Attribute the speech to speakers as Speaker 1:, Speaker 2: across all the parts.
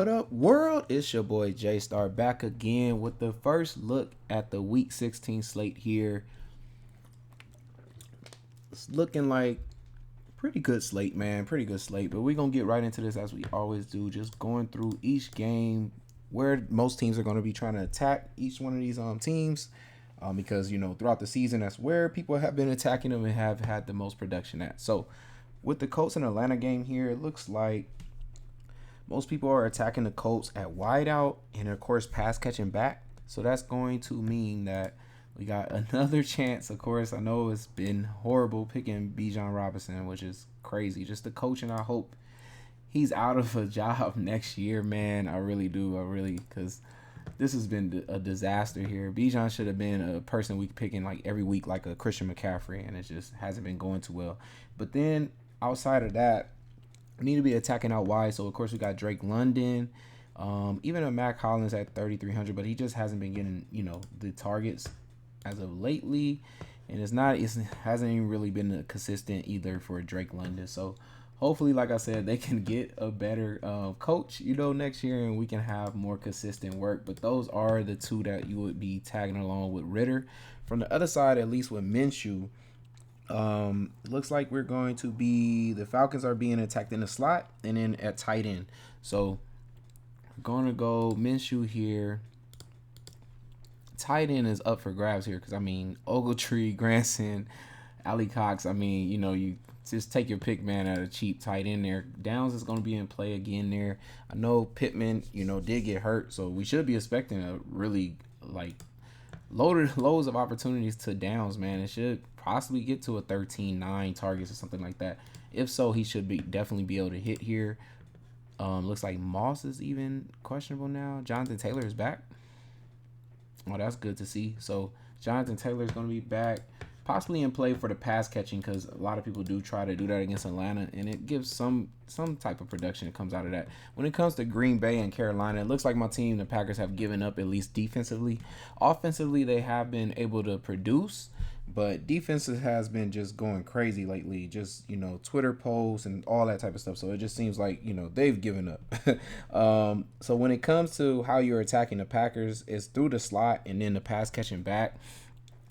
Speaker 1: What up, world? It's your boy J Star back again with the first look at the Week 16 slate here. It's looking like pretty good slate, man. Pretty good slate. But we're gonna get right into this as we always do, just going through each game where most teams are gonna be trying to attack each one of these teams. Because throughout the season, that's where people have been attacking them and have had the most production at. So, with the Colts and Atlanta game here, it looks like most people are attacking the Colts at wideout and, of course, pass catching back. So that's going to mean that we got another chance. Of course, I know it's been horrible picking Bijan Robinson, which is crazy. Just the coaching, I hope he's out of a job next year, man. I really do. Because this has been a disaster here. Bijan should have been a person we picking like every week, like a Christian McCaffrey, and it just hasn't been going too well. But then outside of that, need to be attacking out wide. So of course we got Drake London, even a Mac Hollins at 3,300, but he just hasn't been getting the targets as of lately, and it hasn't even really been consistent either for Drake London. So hopefully, like I said, they can get a better coach next year, and we can have more consistent work. But those are the two that you would be tagging along with Ritter. From the other side, at least with Minshew. Looks like the Falcons are being attacked in the slot and then at tight end. So we're going to go Minshew here. Tight end is up for grabs here because, Ogletree, Granson, Ali Cox, you just take your pick, man, at a cheap tight end there. Downs is going to be in play again there. I know Pittman, did get hurt, so we should be expecting a really, loads of opportunities to Downs, man. It should possibly get to a 13-9 targets or something like that. If so, he should definitely be able to hit here. Looks like Moss is even questionable now. Jonathan Taylor is back. Oh, that's good to see. So Jonathan Taylor is going to be back, possibly in play for the pass catching, because a lot of people do try to do that against Atlanta, and it gives some type of production that comes out of that. When it comes to Green Bay and Carolina, it looks like my team, the Packers, have given up, at least defensively. Offensively, they have been able to produce, but defense has been just going crazy lately. Just Twitter posts and all that type of stuff. So it just seems like they've given up. So when it comes to how you're attacking the Packers, it's through the slot and then the pass catching back.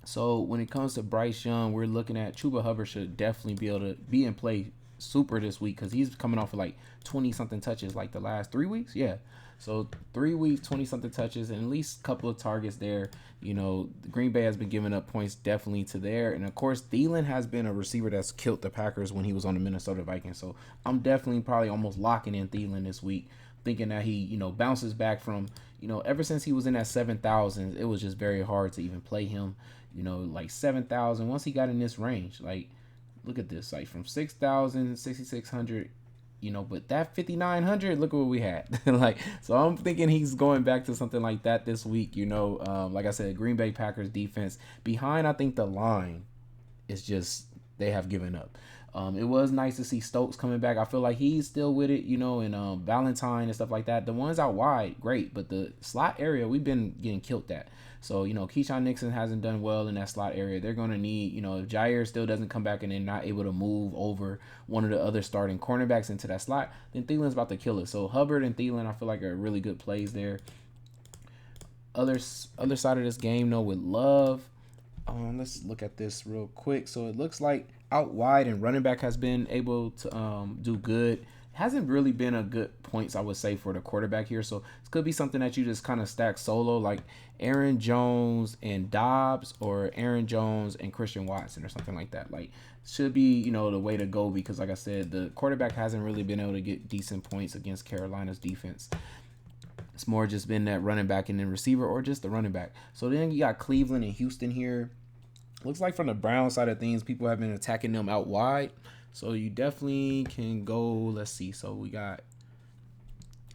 Speaker 1: So when it comes to Bryce Young, we're looking at Chuba Hubbard should definitely be able to be in play super this week because he's coming off of like 20 something touches like the last 3 weeks. Yeah. So 3 weeks, 20 something touches, and at least a couple of targets there. Green Bay has been giving up points definitely to there. And of course, Thielen has been a receiver that's killed the Packers when he was on the Minnesota Vikings. So I'm definitely probably almost locking in Thielen this week, thinking that he, bounces back from, ever since he was in that 7,000, it was just very hard to even play him. Like 7,000. Once he got in this range, like, look at this, like from 6,000, 6,600, but that 5,900, look what we had. So I'm thinking he's going back to something like that this week. Like I said, Green Bay Packers defense behind, I think the line is just, they have given up. It was nice to see Stokes coming back. I feel like he's still with it, and Valentine and stuff like that. The ones out wide, great, but the slot area, we've been getting killed at. So, Keyshawn Nixon hasn't done well in that slot area. They're going to need, if Jair still doesn't come back and they're not able to move over one of the other starting cornerbacks into that slot, then Thielen's about to kill it. So, Hubbard and Thielen, I feel like are really good plays there. Other side of this game, though, with Love, let's look at this real quick. So, it looks like out wide and running back has been able to do good. Hasn't really been a good points, I would say, for the quarterback here. So it could be something that you just kind of stack solo, like Aaron Jones and Dobbs, or Aaron Jones and Christian Watson, or something like that. Like, should be, the way to go, because like I said, the quarterback hasn't really been able to get decent points against Carolina's defense. It's more just been that running back and then receiver, or just the running back. So then you got Cleveland and Houston here. Looks like from the Brown side of things, people have been attacking them out wide. So you definitely can go, let's see. So we got,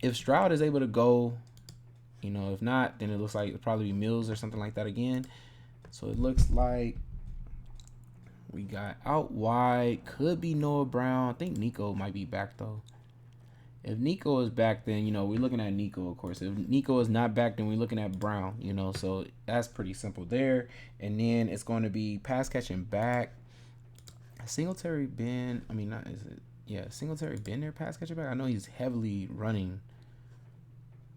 Speaker 1: if Stroud is able to go, if not, then it looks like it'll probably be Mills or something like that again. So it looks like we got out wide, could be Noah Brown. I think Nico might be back though. If Nico is back, then, we're looking at Nico, of course. If Nico is not back, then we're looking at Brown, So that's pretty simple there. And then it's going to be pass catching back. Singletary been, Singletary been their pass catcher back? I know he's heavily running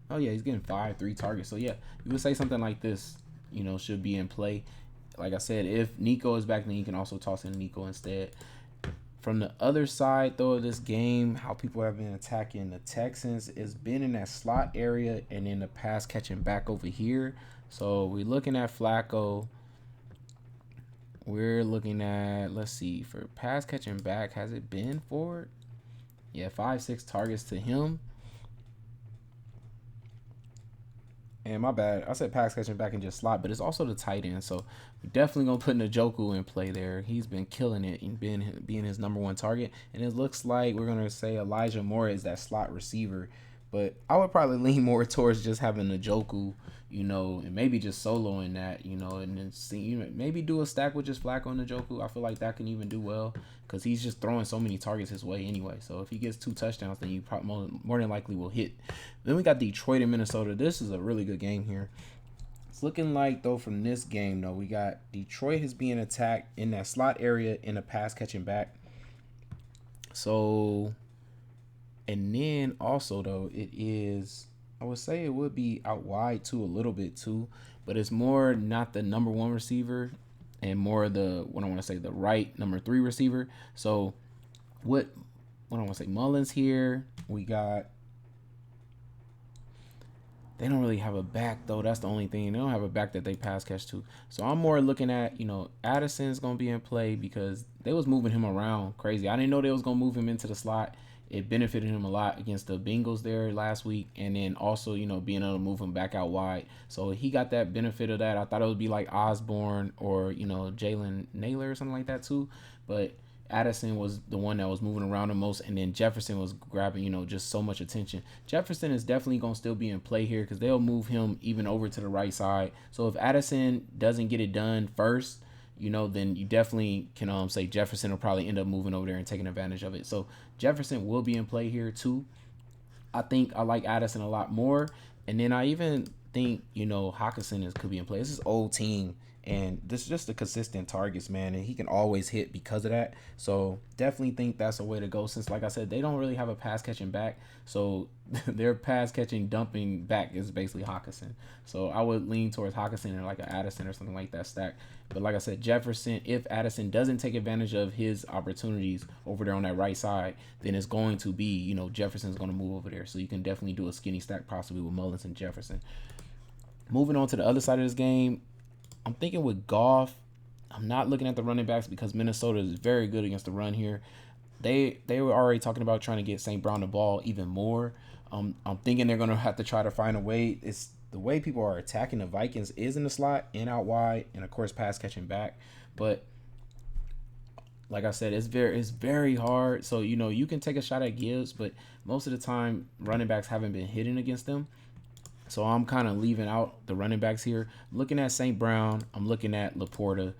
Speaker 1: Oh yeah, he's getting 5, 3 targets. So yeah, you would say something like this, should be in play. Like I said, if Nico is back, then you can also toss in Nico instead. From the other side, though, of this game, how people have been attacking the Texans is been in that slot area and then the pass catching back over here. So we're looking at Flacco. We're looking at, let's see, for pass catching back, has it been forward? Yeah, 5, 6 targets to him. And my bad, I said pass catching back and just slot, but it's also the tight end. So we're definitely gonna put Njoku in play there. He's been killing it and being his number 1 target. And it looks like we're gonna say Elijah Moore is that slot receiver. But I would probably lean more towards just having Njoku, and maybe just soloing that, and then see, maybe do a stack with just Flacco and Njoku. I feel like that can even do well because he's just throwing so many targets his way anyway. So if he gets 2 touchdowns, then you probably more than likely will hit. Then we got Detroit and Minnesota. This is a really good game here. It's looking like, though, from this game, though, we got Detroit is being attacked in that slot area in the pass catching back. So, and then also, though, it is, I would say it would be out wide too, a little bit too, but it's more not the number 1 receiver and more the, what I want to say, the right number 3 receiver. So, what I want to say, Mullins here, we got, they don't really have a back, though. That's the only thing. They don't have a back that they pass catch to. So I'm more looking at, Addison's going to be in play because they was moving him around crazy. I didn't know they was going to move him into the slot. It benefited him a lot against the Bengals there last week. And then also, being able to move him back out wide. So he got that benefit of that. I thought it would be like Osborne or, Jalen Naylor or something like that too. But Addison was the one that was moving around the most, and then Jefferson was grabbing, just so much attention. Jefferson is definitely going to still be in play here because they'll move him even over to the right side. So if Addison doesn't get it done first, then you definitely can say Jefferson will probably end up moving over there and taking advantage of it. So Jefferson will be in play here too. I think I like Addison a lot more. And then I even think, Hawkinson could be in play. This is old team. And this is just the consistent targets, man. And he can always hit because of that. So definitely think that's a way to go since, like I said, they don't really have a pass catching back. So their pass catching dumping back is basically Hawkinson. So I would lean towards Hawkinson or like an Addison or something like that stack. But like I said, Jefferson, if Addison doesn't take advantage of his opportunities over there on that right side, then it's going to be, Jefferson's going to move over there. So you can definitely do a skinny stack possibly with Mullins and Jefferson. Moving on to the other side of this game, I'm thinking with Goff, I'm not looking at the running backs because Minnesota is very good against the run here. They were already talking about trying to get St. Brown the ball even more. I'm thinking they're going to have to try to find a way. It's the way people are attacking the Vikings is in the slot and out wide, and of course pass catching back. But like I said, it's very hard. So you can take a shot at Gibbs, but most of the time running backs haven't been hitting against them. So I'm kind of leaving out the running backs here. Looking at St. Brown, I'm looking at Laporta.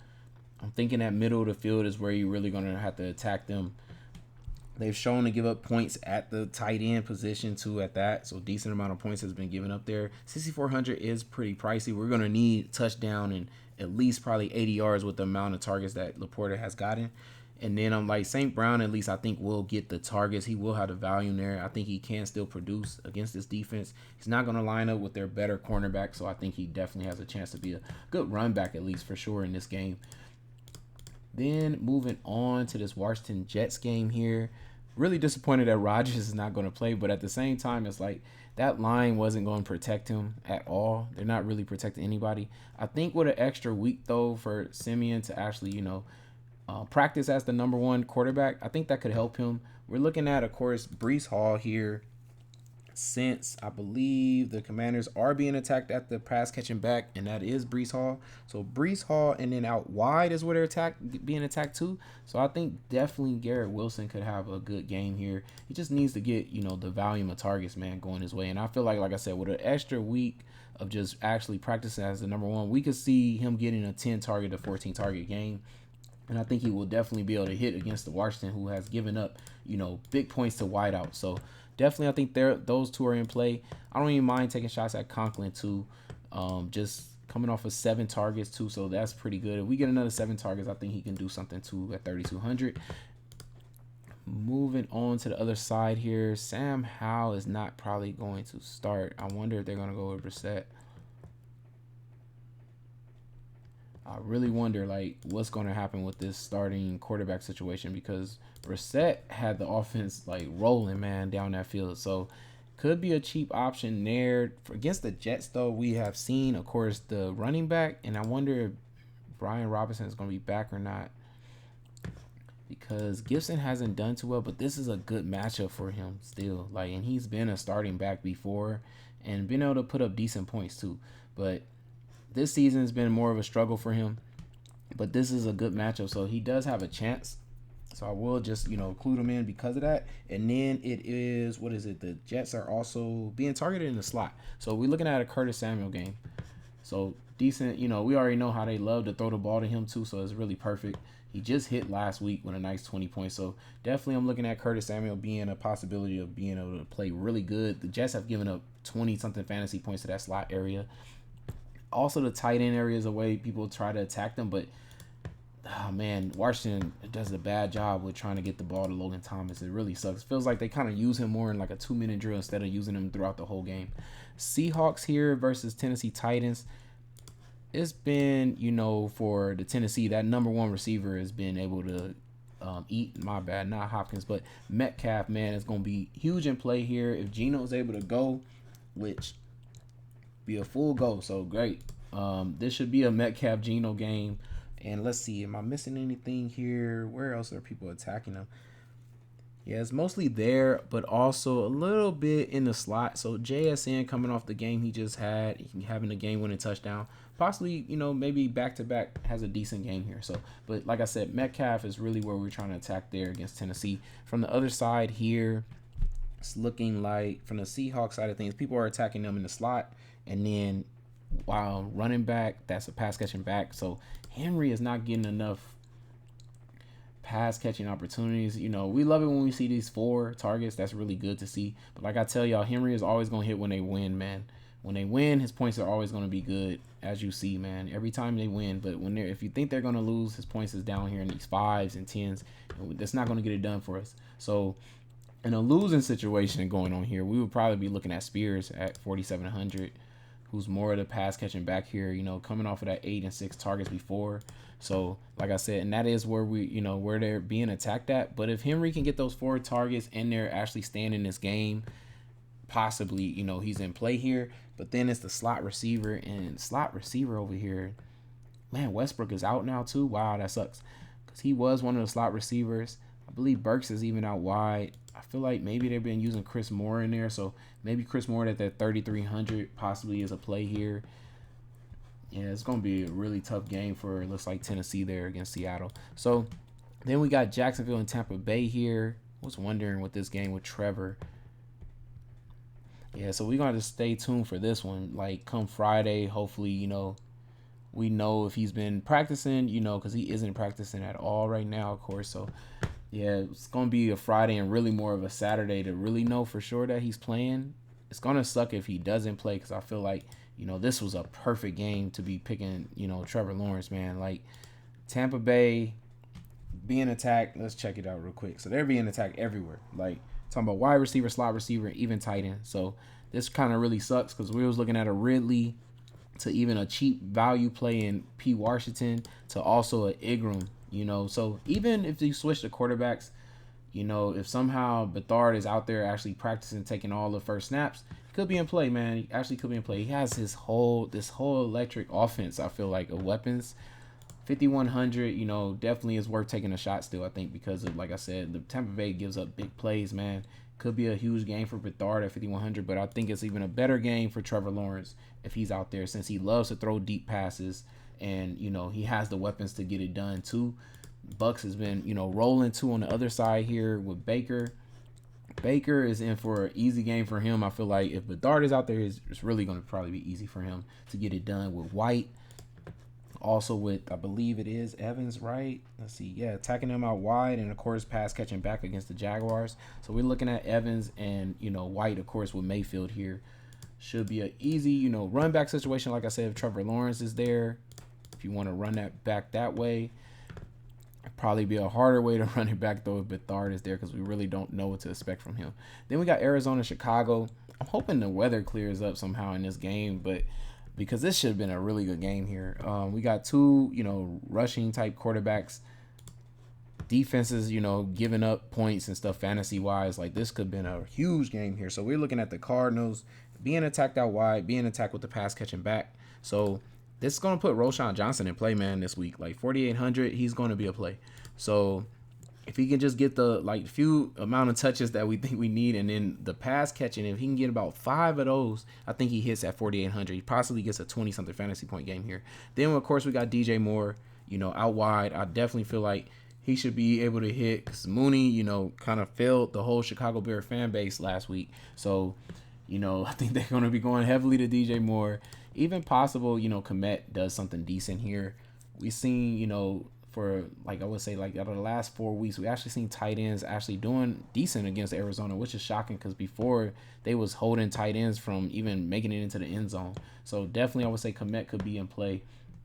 Speaker 1: I'm thinking that middle of the field is where you're really going to have to attack them. They've shown to give up points at the tight end position too at that. So decent amount of points has been given up there. 6,400 is pretty pricey. We're going to need touchdown and at least probably 80 yards with the amount of targets that Laporta has gotten. And then I'm like St. Brown, at least I think will get the targets. He will have the value there. I think he can still produce against this defense. He's not going to line up with their better cornerback, so I think he definitely has a chance to be a good run back at least for sure in this game. Then moving on to this Washington Jets game here. Really disappointed that Rodgers is not going to play, but at the same time, it's like that line wasn't going to protect him at all. They're not really protecting anybody. I think with an extra week, though, for Simeon to actually, practice as the number 1 quarterback, I think that could help him. We're looking at, of course, Breece Hall here. Since I believe the Commanders are being attacked at the pass catching back, and that is Breece Hall. So Breece Hall and then out wide is where they're being attacked too. So I think definitely Garrett Wilson could have a good game here. He just needs to get, the volume of targets, man, going his way. And I feel like I said, with an extra week of just actually practicing as the number 1, we could see him getting a 10 target to 14 target game. And I think he will definitely be able to hit against the Washington, who has given up, big points to wideout. So definitely, I think those two are in play. I don't even mind taking shots at Conklin too. Just coming off of 7 targets too, so that's pretty good. If we get another 7 targets, I think he can do something too at 3,200. Moving on to the other side here, Sam Howell is not probably going to start. I wonder if they're going to go with Brissett. I really wonder like what's going to happen with this starting quarterback situation because Brissett had the offense like rolling, man, down that field. So could be a cheap option there. Against the Jets, though, we have seen, of course, the running back, and I wonder if Brian Robinson is going to be back or not because Gibson hasn't done too well, but this is a good matchup for him still. Like, and he's been a starting back before and been able to put up decent points too. But this season has been more of a struggle for him. But this is a good matchup, so he does have a chance. So I will just, include him in because of that. And then it is, what is it? The Jets are also being targeted in the slot. So we're looking at a Curtis Samuel game. So decent, we already know how they love to throw the ball to him too, so it's really perfect. He just hit last week with a nice 20 points. So definitely I'm looking at Curtis Samuel being a possibility of being able to play really good. The Jets have given up 20-something fantasy points to that slot area. Also, the tight end area is a way people try to attack them, but oh man, Washington does a bad job with trying to get the ball to Logan Thomas. It really sucks. It feels like they kind of use him more in like a 2-minute drill instead of using him throughout the whole game. Seahawks here versus Tennessee Titans. It's been, for the Tennessee, that number one receiver has been able to eat. My bad, not Hopkins, but Metcalf, man, is going to be huge in play here. If Geno is able to go, which be a full go, so great. This should be a Metcalf Geno game. And let's see, am I missing anything here? Where else are people attacking them? Yeah, it's mostly there, but also a little bit in the slot. So JSN coming off the game he just had, having a game-winning touchdown. Possibly, maybe back-to-back has a decent game here. So, but like I said, Metcalf is really where we're trying to attack there against Tennessee. From the other side here, it's looking like from the Seahawks side of things, people are attacking them in the slot. And then while running back, that's a pass-catching back. So Henry is not getting enough pass catching opportunities. We love it when we see these 4 targets. That's really good to see. But like I tell y'all, Henry is always going to hit when they win, man. When they win, his points are always going to be good, as you see, man. Every time they win. But if you think they're going to lose, his points is down here in these 5s and 10s. That's not going to get it done for us. So in a losing situation going on here, we would probably be looking at Spears at 4,700. Who's more of the pass catching back here, coming off of that 8 and 6 targets before. So, like I said, and that is where where they're being attacked at. But if Henry can get those 4 targets and they're actually staying in this game, possibly, he's in play here. But then it's the slot receiver over here. Man, Westbrook is out now too. Wow, that sucks. Because he was one of the slot receivers. I believe Burks is even out wide. I feel like maybe they've been using Chris Moore in there. So maybe Chris Moore at that 3,300 possibly is a play here. Yeah, it's going to be a really tough game for, it looks like, Tennessee there against Seattle. So then we got Jacksonville and Tampa Bay here. I was wondering with this game with Trevor. Yeah, so we're going to stay tuned for this one. Like, come Friday, hopefully, we know if he's been practicing, because he isn't practicing at all right now, of course. So, yeah, it's going to be a Friday and really more of a Saturday to really know for sure that he's playing. It's going to suck if he doesn't play because I feel like, this was a perfect game to be picking, Trevor Lawrence, man. Like, Tampa Bay being attacked. Let's check it out real quick. So, they're being attacked everywhere. Like, talking about wide receiver, slot receiver, even tight end. So, this kind of really sucks because we was looking at a Ridley to even a cheap value play in P. Washington to also a Ingram, So, even if you switch the quarterbacks, if somehow Bethard is out there actually practicing taking all the first snaps, he could be in play, man. He actually could be in play. He has this whole electric offense, I feel like, of weapons. 5,100, definitely is worth taking a shot still, I think, because of, like I said, the Tampa Bay gives up big plays, man. Could be a huge game for Bethard at 5,100, but I think it's even a better game for Trevor Lawrence if he's out there since he loves to throw deep passes and, he has the weapons to get it done too. Bucks has been, rolling too on the other side here with Baker. Baker is in for an easy game for him. I feel like if Bethard is out there, it's really going to probably be easy for him to get it done with White. Also with, I believe it is Evans, right? Let's see. Yeah, attacking them out wide and, of course, pass catching back against the Jaguars. So we're looking at Evans and, White, of course, with Mayfield here. Should be an easy, run back situation. Like I said, if Trevor Lawrence is there, if you want to run that back that way. Probably be a harder way to run it back though if Bethard is there because we really don't know what to expect from him. Then we got Arizona, Chicago. I'm hoping the weather clears up somehow in this game, but because this should have been a really good game here. We got two, rushing type quarterbacks, defenses, giving up points and stuff fantasy wise. Like this could have been a huge game here. So we're looking at the Cardinals being attacked out wide, being attacked with the pass catching back. So this is going to put Roshan Johnson in play, man, this week. Like 4,800, he's going to be a play. So if he can just get the few amount of touches that we think we need, and then the pass catching, if he can get about 5 of those, I think he hits at 4,800. He possibly gets a 20-something fantasy point game here. Then, of course, we got DJ Moore, out wide. I definitely feel like he should be able to hit because Mooney, kind of failed the whole Chicago Bear fan base last week. So, I think they're going to be going heavily to DJ Moore. Even possible, Komet does something decent here. We've seen, for I would say out of the last 4 weeks, we actually seen tight ends actually doing decent against Arizona, which is shocking because before they was holding tight ends from even making it into the end zone. So definitely I would say Komet could be in play.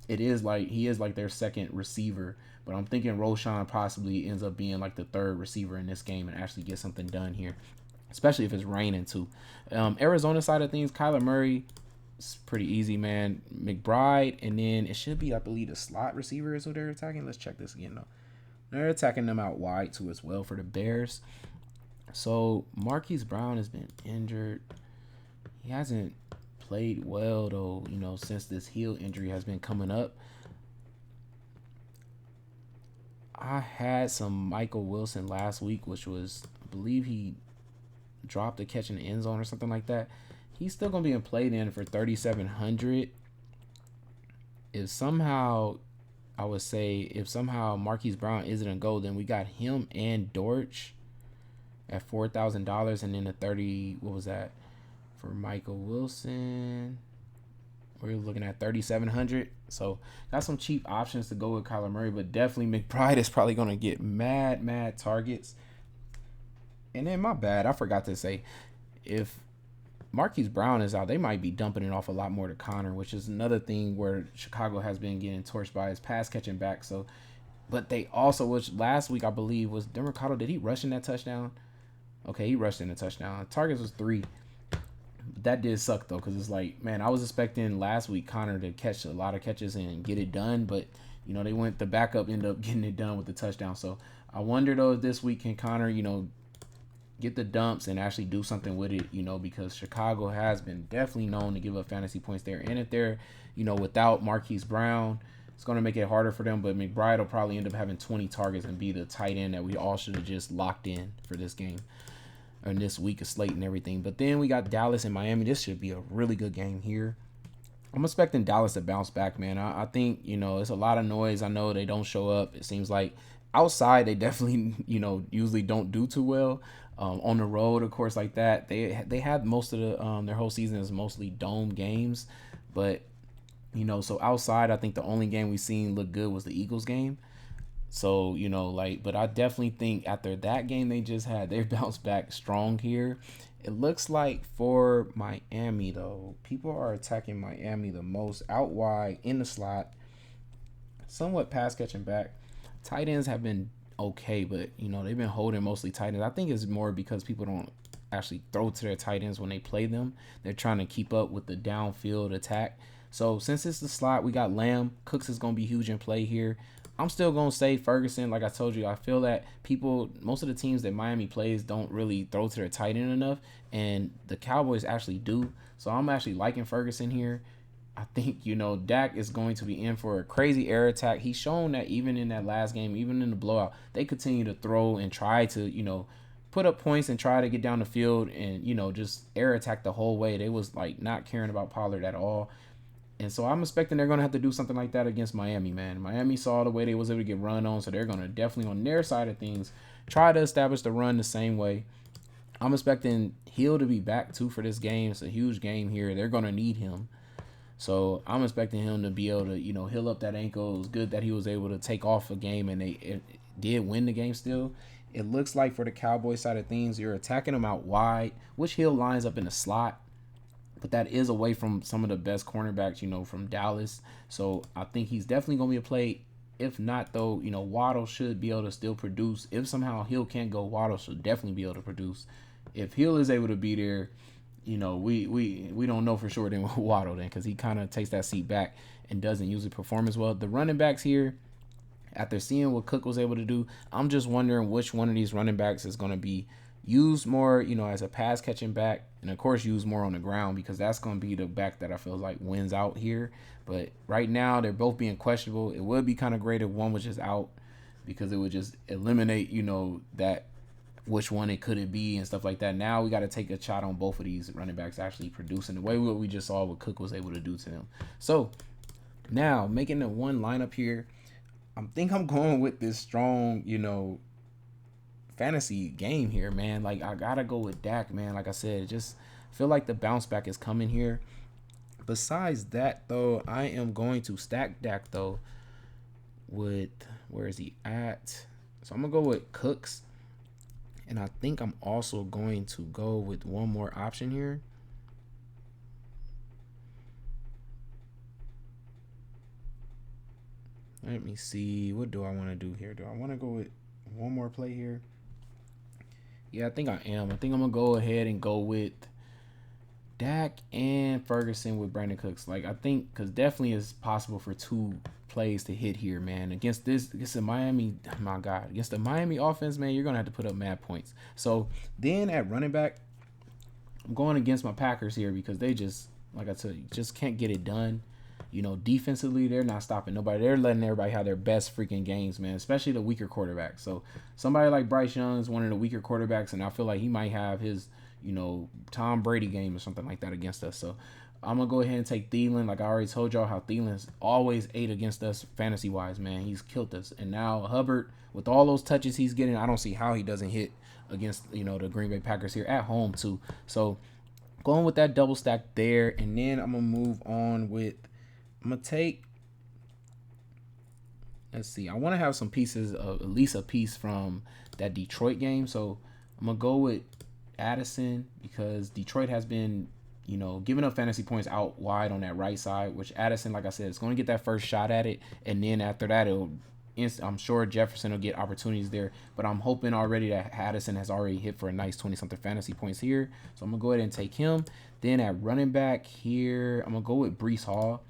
Speaker 1: He is their second receiver, but I'm thinking Roshan possibly ends up being the third receiver in this game and actually get something done here, especially if it's raining too. Arizona side of things, Kyler Murray, it's pretty easy, man. McBride, and then it should be, I believe, the slot receiver is who they're attacking. Let's check this again, though. They're attacking them out wide, too, as well for the Bears. So, Marquise Brown has been injured. He hasn't played well, though, since this heel injury has been coming up. I had some Michael Wilson last week, which was, I believe he dropped a catch in the end zone or something like that. He's still going to be in play then for 3,700. If somehow Marquise Brown isn't a go, then we got him and Dortch at $4,000, and then the 30, what was that for Michael Wilson? We're looking at 3,700. So got some cheap options to go with Kyler Murray, but definitely McBride is probably going to get mad targets. And then my bad, I forgot to say, if Marquise Brown is out, they might be dumping it off a lot more to Connor, which is another thing where Chicago has been getting torched by his pass catching back. So, but they also, which last week I believe was Demercado. Did he rush in that touchdown? Okay, he rushed in the touchdown. Targets was 3. That did suck though, because it's man, I was expecting last week Connor to catch a lot of catches and get it done, but they went the backup ended up getting it done with the touchdown. So I wonder though if this week can Connor, get the dumps and actually do something with it, because Chicago has been definitely known to give up fantasy points there. And if they're, without Marquise Brown, it's going to make it harder for them. But McBride will probably end up having 20 targets and be the tight end that we all should have just locked in for this game and this week of slate and everything. But then we got Dallas and Miami. This should be a really good game here. I'm expecting Dallas to bounce back, man. I think, it's a lot of noise. I know they don't show up. It seems like outside they definitely, usually don't do too well. On the road, of course, like that, they had most of the their whole season is mostly dome games, but so outside, I think the only game we seen look good was the Eagles game. So but I definitely think after that game they just had, they bounced back strong here. It looks like for Miami though, people are attacking Miami the most out wide in the slot, somewhat pass catching back. Tight ends have been okay, but they've been holding mostly tight ends. I think it's more because people don't actually throw to their tight ends when they play them. They're trying to keep up with the downfield attack. So since it's the slot, we got Lamb. Cooks is going to be huge in play here. I'm still going to say Ferguson. Like I told you, I feel that most of the teams that Miami plays don't really throw to their tight end enough, and the Cowboys actually do. So I'm actually liking Ferguson here. I think, Dak is going to be in for a crazy air attack. He's shown that even in that last game, even in the blowout, they continue to throw and try to, put up points and try to get down the field and, just air attack the whole way. They was not caring about Pollard at all. And so I'm expecting they're going to have to do something like that against Miami, man. Miami saw the way they was able to get run on, so they're going to definitely on their side of things try to establish the run the same way. I'm expecting Hill to be back too for this game. It's a huge game here. They're going to need him. So I'm expecting him to be able to, heal up that ankle. It was good that he was able to take off a game, and it did win the game still. It looks like for the Cowboys side of things, you're attacking him out wide, which Hill lines up in the slot. But that is away from some of the best cornerbacks, from Dallas. So I think he's definitely going to be a play If not, though, Waddle should be able to still produce. If somehow Hill can't go, Waddle should definitely be able to produce. If Hill is able to be there, we don't know for sure then with Waddle then, because he kind of takes that seat back and doesn't usually perform as well. The running backs here, after seeing what Cook was able to do, I'm just wondering which one of these running backs is going to be used more, as a pass catching back, and of course used more on the ground, because that's going to be the back that I feel like wins out here. But right now they're both being questionable. It would be kind of great if one was just out, because it would just eliminate, that which one it could it be and stuff like that. Now we got to take a shot on both of these running backs actually producing the way what we just saw what Cook was able to do to them. So now making the one lineup here, I think I'm going with this strong, fantasy game here, man. Like, I gotta go with Dak, man. Like I said, just feel like the bounce back is coming here. Besides that, though, I am going to stack Dak, though, with, where is he at? So I'm gonna go with Cooks, and I think I'm also going to go with one more option here. Let me see. What do I want to do here? Do I want to go with one more play here? Yeah, I think I am. I think I'm going to go ahead and go with Dak and Ferguson with Brandon Cooks. Like, I think, because definitely it's possible for two plays to hit here, man. Against the Miami, my God, against the Miami offense, man, you're going to have to put up mad points. So then at running back, I'm going against my Packers here, because they just, like I said, just can't get it done. Defensively, they're not stopping nobody. They're letting everybody have their best freaking games, man, especially the weaker quarterbacks. So somebody like Bryce Young is one of the weaker quarterbacks, and I feel like he might have his, Tom Brady game or something like that against us. So I'm going to go ahead and take Thielen. Like I already told y'all how Thielen's always ate against us fantasy-wise, man. He's killed us. And now Hubbard, with all those touches he's getting, I don't see how he doesn't hit against, the Green Bay Packers here at home, too. So going with that double stack there, and then I'm going to move on with, I'm going to take, let's see, I want to have some pieces of, at least a piece from that Detroit game. So I'm going to go with Addison, because Detroit has been, giving up fantasy points out wide on that right side, which Addison, like I said, is going to get that first shot at it. And then after that, I'm sure Jefferson will get opportunities there, but I'm hoping already that Addison has already hit for a nice 20-something fantasy points here. So I'm going to go ahead and take him. Then at running back here, I'm going to go with Breece Hall.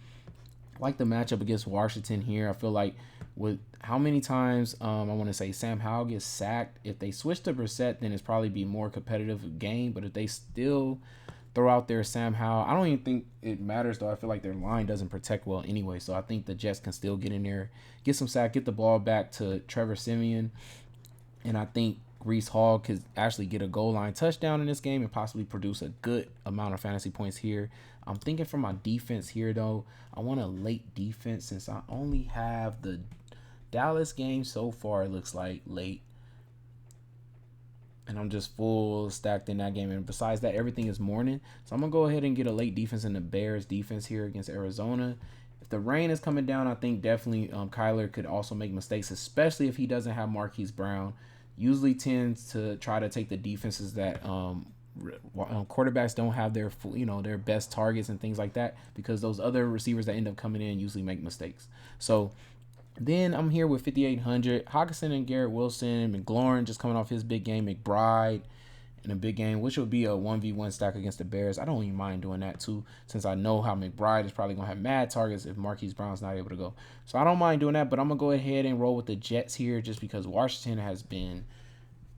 Speaker 1: I like the matchup against Washington here. I feel like with how many times I want to say Sam Howell gets sacked, if they switch to Brissett, then it's probably be more competitive game. But if they still throw out there Sam Howell, I don't even think it matters, though. I feel like their line doesn't protect well anyway. So I think the Jets can still get in there, get some sack, get the ball back to Trevor Siemian. And I think Breece Hall could actually get a goal line touchdown in this game and possibly produce a good amount of fantasy points here. I'm thinking for my defense here, though, I want a late defense, since I only have the Dallas game so far, it looks like late. And I'm just full stacked in that game. And besides that, everything is morning. So I'm going to go ahead and get a late defense in the Bears defense here against Arizona. If the rain is coming down, I think definitely Kyler could also make mistakes, especially if he doesn't have Marquise Brown. Usually tends to try to take the defenses that quarterbacks don't have their their best targets and things like that, because those other receivers that end up coming in usually make mistakes. So then I'm here with 5,800. Hawkinson and Garrett Wilson, McLaurin just coming off his big game, McBride in a big game, which will be a 1v1 stack against the Bears. I don't even mind doing that too, since I know how McBride is probably going to have mad targets if Marquise Brown's not able to go. So I don't mind doing that, but I'm going to go ahead and roll with the Jets here, just because Washington has been,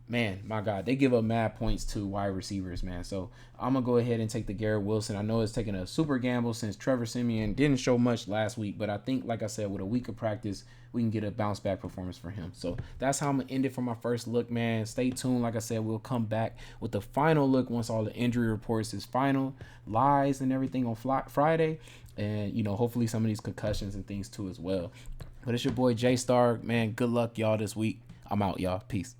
Speaker 1: man, my God, they give up mad points to wide receivers, man. So I'm going to go ahead and take the Garrett Wilson. I know it's taking a super gamble since Trevor Siemian didn't show much last week, but I think, like I said, with a week of practice, we can get a bounce back performance for him. So that's how I'm going to end it for my first look, man. Stay tuned. Like I said, we'll come back with the final look once all the injury reports is final, lies and everything on Friday. And, hopefully some of these concussions and things too as well. But it's your boy J Star, man. Good luck, y'all, this week. I'm out, y'all. Peace.